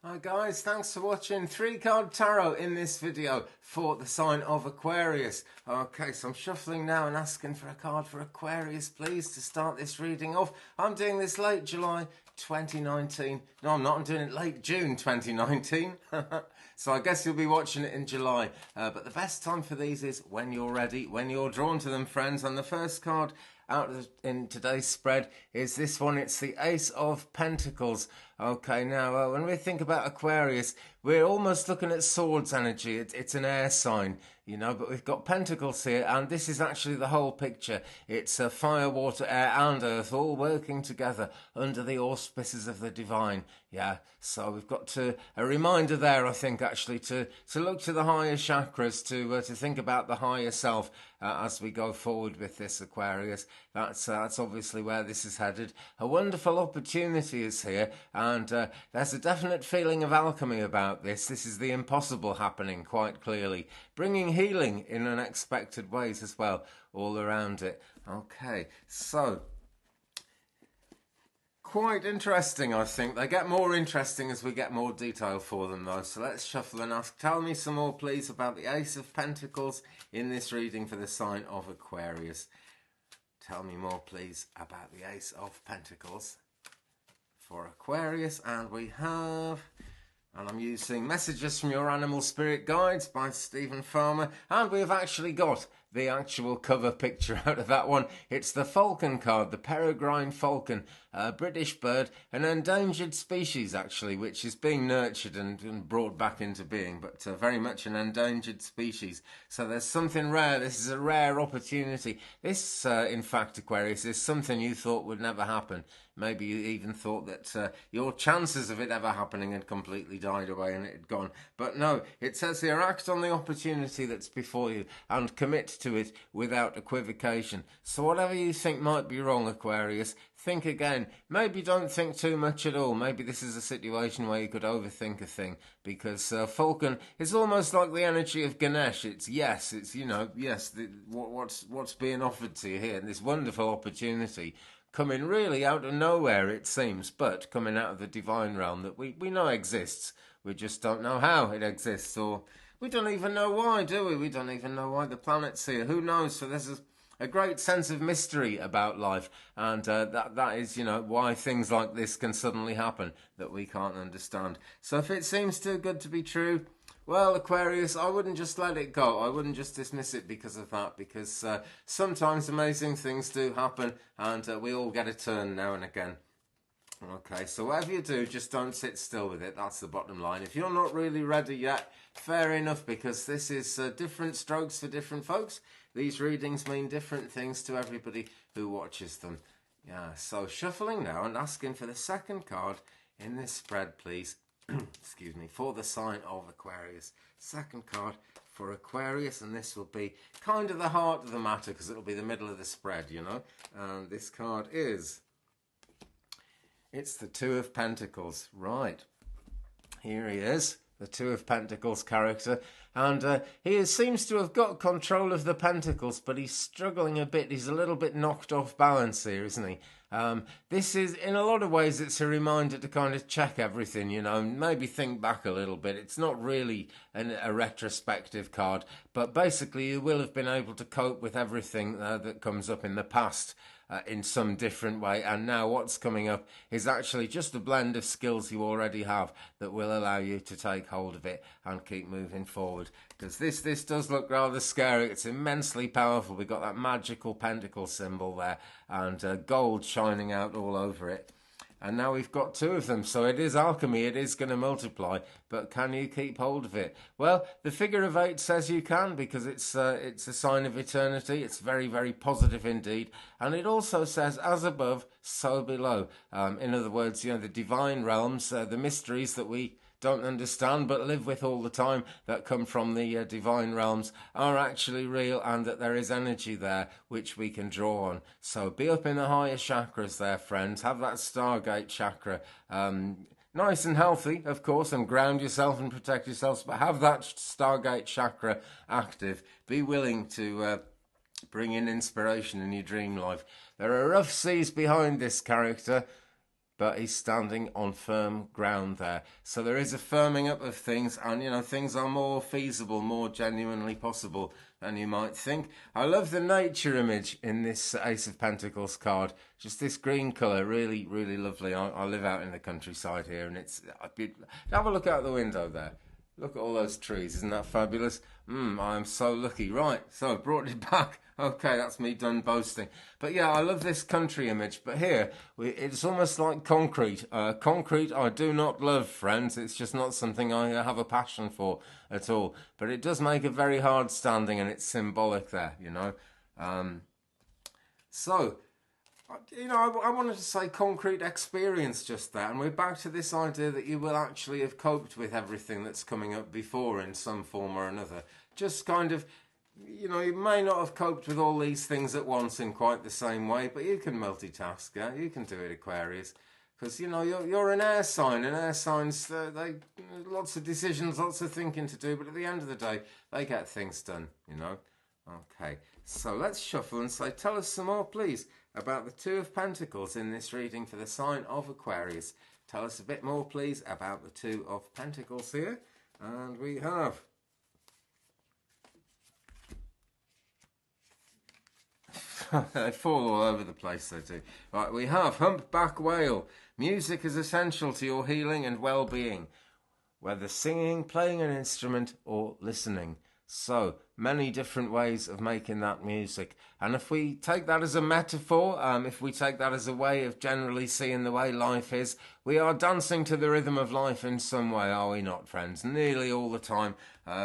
Hi guys, thanks for watching 3-card tarot in this video for the sign of Aquarius. Okay, so I'm shuffling now and asking for a card for Aquarius, please, to start this reading off. I'm doing this late July 2019. No, I'm not. I'm doing it late June 2019. So I guess you'll be watching it in July. But the best time for these is when you're ready, when you're drawn to them, friends. And the first card out in today's spread is this one. It's the Ace of Pentacles. Okay, now when we think about Aquarius, we're almost looking at swords energy. It's an air sign, you know, but we've got pentacles here, and this is actually the whole picture. It's fire, water, air and earth all working together under the auspices of the divine. Yeah, so we've got a reminder there, I think, actually, to look to the higher chakras, to think about the higher self as we go forward with this, Aquarius. That's obviously where this is headed. A wonderful opportunity is here, and there's a definite feeling of alchemy about this. This is the impossible happening quite clearly, bringing healing in unexpected ways as well all around it. Okay, so quite interesting, I think. They get more interesting as we get more detail for them, though. So let's shuffle and ask. Tell me some more, please, about the Ace of Pentacles in this reading for the sign of Aquarius. Tell me more, please, about the Ace of Pentacles for Aquarius. And we have... And I'm using Messages from Your Animal Spirit Guides by Stephen Farmer. And we have actually got the actual cover picture out of that one. It's the falcon card, the peregrine falcon, a British bird, an endangered species actually, which is being nurtured and brought back into being, but very much an endangered species. So there's something rare. This is a rare opportunity. This, in fact, Aquarius, is something you thought would never happen. Maybe you even thought that your chances of it ever happening had completely died away and it had gone. But no, it says here, act on the opportunity that's before you and commit to it without equivocation. So whatever you think might be wrong, Aquarius, think again. Maybe don't think too much at all. Maybe this is a situation where you could overthink a thing, because Falcon is almost like the energy of Ganesh. It's yes, it's, you know, yes, what's being offered to you here, and this wonderful opportunity coming really out of nowhere, it seems, but coming out of the divine realm that we know exists. We just don't know how it exists, or we don't even know why, do we? We don't even know why the planet's here. Who knows? So there's a great sense of mystery about life, and that is, you know, why things like this can suddenly happen that we can't understand. So if it seems too good to be true, well, Aquarius, I wouldn't just let it go. I wouldn't just dismiss it because of that, because sometimes amazing things do happen, and we all get a turn now and again. Okay, so whatever you do, just don't sit still with it. That's the bottom line. If you're not really ready yet, fair enough, because this is different strokes for different folks. These readings mean different things to everybody who watches them. Yeah, so shuffling now and asking for the second card in this spread, please. Excuse me, for the sign of Aquarius. Second card for Aquarius, and this will be kind of the heart of the matter, because it'll be the middle of the spread, you know. And this card is... it's the Two of Pentacles. Right. Here he is, the Two of Pentacles character. And he seems to have got control of the Pentacles, but he's struggling a bit. He's a little bit knocked off balance here, isn't he? This is, in a lot of ways, it's a reminder to kind of check everything, you know, maybe think back a little bit. It's not really a retrospective card, but basically you will have been able to cope with everything that comes up in the past in some different way, and now what's coming up is actually just a blend of skills you already have that will allow you to take hold of it and keep moving forward, because this does look rather scary. It's immensely powerful. We've got that magical pentacle symbol there, and gold shining out all over it. And now we've got two of them, so it is alchemy, it is going to multiply, but can you keep hold of it? Well, the figure of 8 says you can, because it's a sign of eternity. It's very, very positive indeed. And it also says, as above, so below. In other words, you know, the divine realms, the mysteries that we don't understand but live with all the time, that come from the divine realms, are actually real, and that there is energy there which we can draw on. So be up in the higher chakras there, friends. Have that Stargate chakra nice and healthy, of course, and ground yourself and protect yourselves, but have that Stargate chakra active. Be willing to bring in inspiration in your dream life. There are rough seas behind this character, but he's standing on firm ground there. So there is a firming up of things, and you know, things are more feasible, more genuinely possible than you might think. I love the nature image in this Ace of Pentacles card. Just this green colour, really, really lovely. I live out in the countryside here, and it's have a look out the window there. Look at all those trees, isn't that fabulous? I am so lucky. Right, so I brought it back. Okay, that's me done boasting. But yeah, I love this country image. But here, it's almost like concrete. Concrete I do not love, friends. It's just not something I have a passion for at all. But it does make it very hard standing, and it's symbolic there, you know. So, you know, I wanted to say concrete experience just there, and we're back to this idea that you will actually have coped with everything that's coming up before in some form or another. Just kind of, you know, you may not have coped with all these things at once in quite the same way, but you can multitask, yeah? You can do it, Aquarius. Because, you know, you're an air sign, and air signs, they lots of decisions, lots of thinking to do, but at the end of the day, they get things done, you know? Okay, so let's shuffle and say, tell us some more, please, about the Two of Pentacles in this reading for the sign of Aquarius. Tell us a bit more, please, about the Two of Pentacles here. And we have... they fall all over the place, they do. Right, we have Humpback Whale. Music is essential to your healing and well-being, whether singing, playing an instrument, or listening. So, many different ways of making that music. And if we take that as a metaphor, if we take that as a way of generally seeing the way life is, we are dancing to the rhythm of life in some way, are we not, friends? Nearly all the time,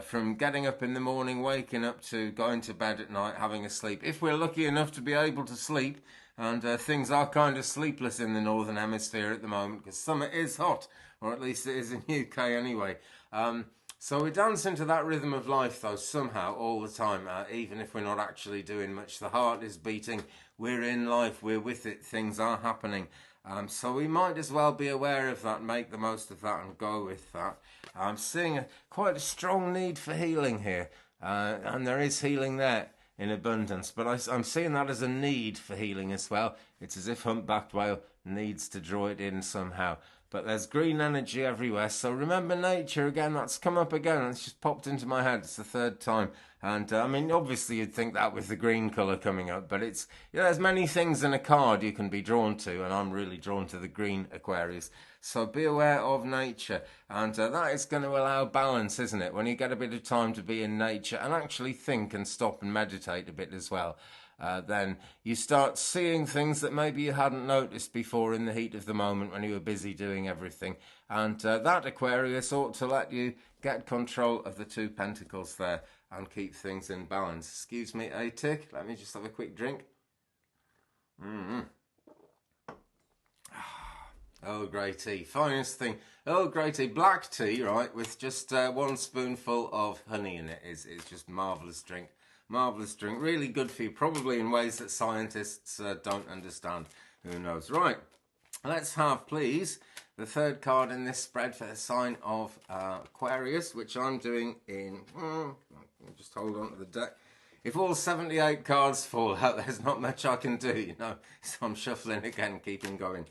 from getting up in the morning, waking up, to going to bed at night, having a sleep. If we're lucky enough to be able to sleep, and things are kind of sleepless in the Northern Hemisphere at the moment, because summer is hot, or at least it is in UK anyway. So we're dancing to that rhythm of life, though, somehow, all the time, even if we're not actually doing much. The heart is beating, we're in life, we're with it, things are happening. So we might as well be aware of that, make the most of that, and go with that. I'm seeing quite a strong need for healing here, and there is healing there in abundance, but I'm seeing that as a need for healing as well. It's as if Humpbacked Whale needs to draw it in somehow. But there's green energy everywhere. So remember nature again. That's come up again. It's just popped into my head. It's the third time. And I mean, obviously you'd think that with the green colour coming up. But it's, you know, there's many things in a card you can be drawn to. And I'm really drawn to the green, Aquarius. So be aware of nature. And that is going to allow balance, isn't it? When you get a bit of time to be in nature and actually think and stop and meditate a bit as well. Then you start seeing things that maybe you hadn't noticed before in the heat of the moment when you were busy doing everything. And that, Aquarius, ought to let you get control of the Two Pentacles there and keep things in balance. Excuse me a tick. Let me just have a quick drink. Earl Grey tea, finest thing. Earl Grey tea, black tea, right, with just 1 spoonful of honey in it. It's just marvellous drink. Marvellous drink, really good for you, probably in ways that scientists don't understand. Who knows? Right, let's have, please, the third card in this spread for the sign of Aquarius, which I'm doing in... just hold on to the deck. If all 78 cards fall out, there's not much I can do, you know. So I'm shuffling again, keeping going.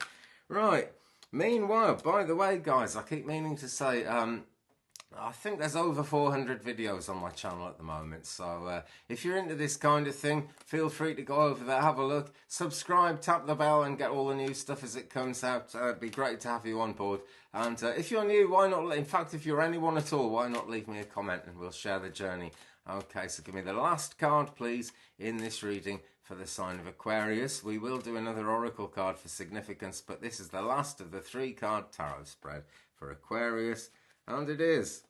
Right, meanwhile, by the way, guys, I keep meaning to say... I think there's over 400 videos on my channel at the moment, so if you're into this kind of thing, feel free to go over there, have a look, subscribe, tap the bell and get all the new stuff as it comes out. It'd be great to have you on board. And if you're new, why not, in fact, if you're anyone at all, why not leave me a comment and we'll share the journey. Okay, so give me the last card, please, in this reading for the sign of Aquarius. We will do another oracle card for significance, but this is the last of the 3-card tarot spread for Aquarius. And it is.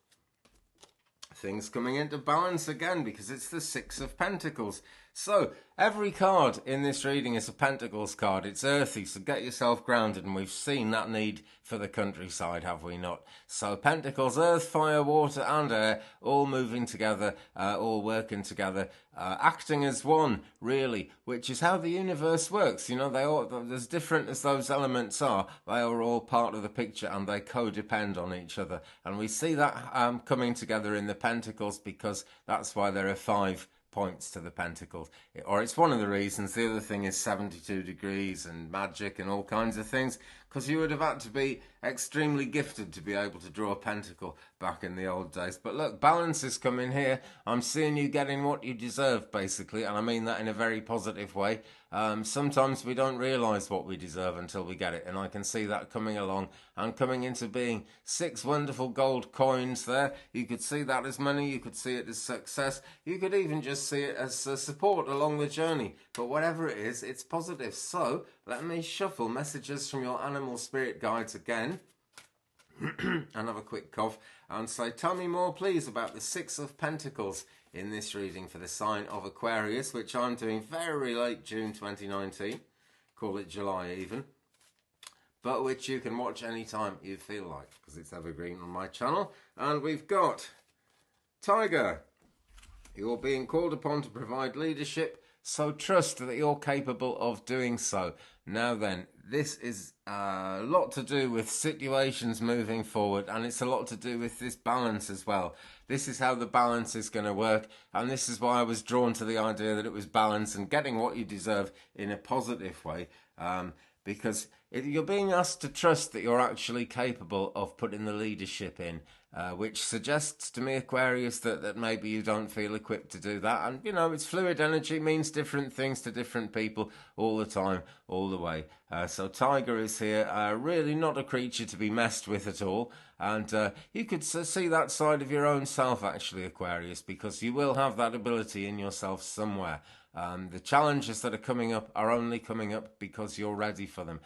Things coming into balance again because it's the 6 of Pentacles. So, every card in this reading is a Pentacles card. It's earthy, so get yourself grounded. And we've seen that need for the countryside, have we not? So, Pentacles, earth, fire, water and air, all moving together, all working together, acting as one, really, which is how the universe works. You know, as different as those elements are, they are all part of the picture and they co-depend on each other. And we see that coming together in the Pentacles because that's why there are 5 points to the Pentacles, or it's one of the reasons. The other thing is 72 degrees and magic and all kinds of things. because you would have had to be extremely gifted to be able to draw a pentacle back in the old days. But look, balance is coming here. I'm seeing you getting what you deserve, basically, and I mean that in a very positive way. Sometimes we don't realise what we deserve until we get it, and I can see that coming along and coming into being. 6 wonderful gold coins there. You could see that as money, you could see it as success, you could even just see it as support along the journey. But whatever it is, it's positive. So let me shuffle messages from your animal spirit guides again and have a quick cough and say, tell me more please about the 6 of Pentacles in this reading for the sign of Aquarius, which I'm doing very late June 2019, call it July even, but which you can watch anytime you feel like, because it's evergreen on my channel. And we've got Tiger. You're being called upon to provide leadership, so trust that you're capable of doing so. Now then, this is a lot to do with situations moving forward, and it's a lot to do with this balance as well. This is how the balance is going to work, and this is why I was drawn to the idea that it was balance and getting what you deserve in a positive way, because you're being asked to trust that you're actually capable of putting the leadership in, which suggests to me, Aquarius, that maybe you don't feel equipped to do that. And, you know, it's fluid energy, means different things to different people all the time, all the way. So Tiger is here, really not a creature to be messed with at all. And you could see that side of your own self, actually, Aquarius, because you will have that ability in yourself somewhere. The challenges that are coming up are only coming up because you're ready for them.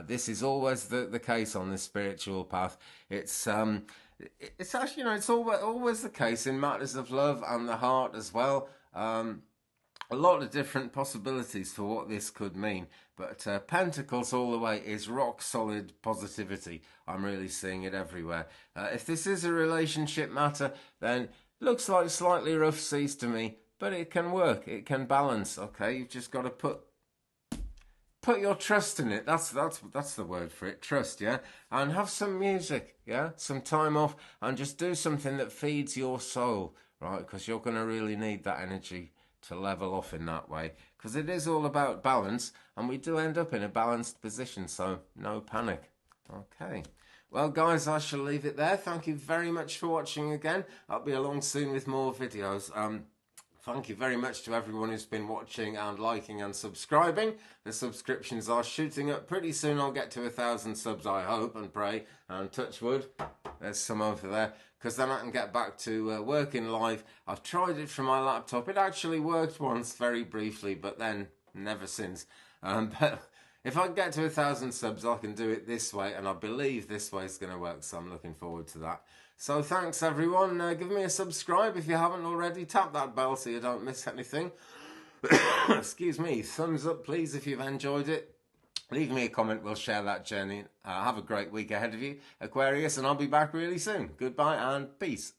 This is always the case on the spiritual path. It's actually, you know, it's always the case in matters of love and the heart as well. A lot of different possibilities for what this could mean, but Pentacles all the way is rock solid positivity. I'm really seeing it everywhere. If this is a relationship matter, then looks like slightly rough seas to me, but it can work, it can balance. Okay, you've just got to put your trust in it. That's the word for it, trust, yeah? And have some music, yeah? Some time off, and just do something that feeds your soul, right? Because you're going to really need that energy to level off in that way, because it is all about balance, and we do end up in a balanced position, so no panic. Okay. Well, guys, I shall leave it there. Thank you very much for watching again. I'll be along soon with more videos. Thank you very much to everyone who's been watching and liking and subscribing. The subscriptions are shooting up. Pretty soon I'll get to 1,000 subs, I hope and pray, and touch wood. There's some over there, because then I can get back to working live. I've tried it from my laptop. It actually worked once, very briefly, but then never since. But if I get to 1,000 subs, I can do it this way, and I believe this way is going to work, so I'm looking forward to that. So thanks, everyone. Give me a subscribe if you haven't already. Tap that bell so you don't miss anything. Excuse me. Thumbs up, please, if you've enjoyed it. Leave me a comment. We'll share that journey. Have a great week ahead of you, Aquarius, and I'll be back really soon. Goodbye and peace.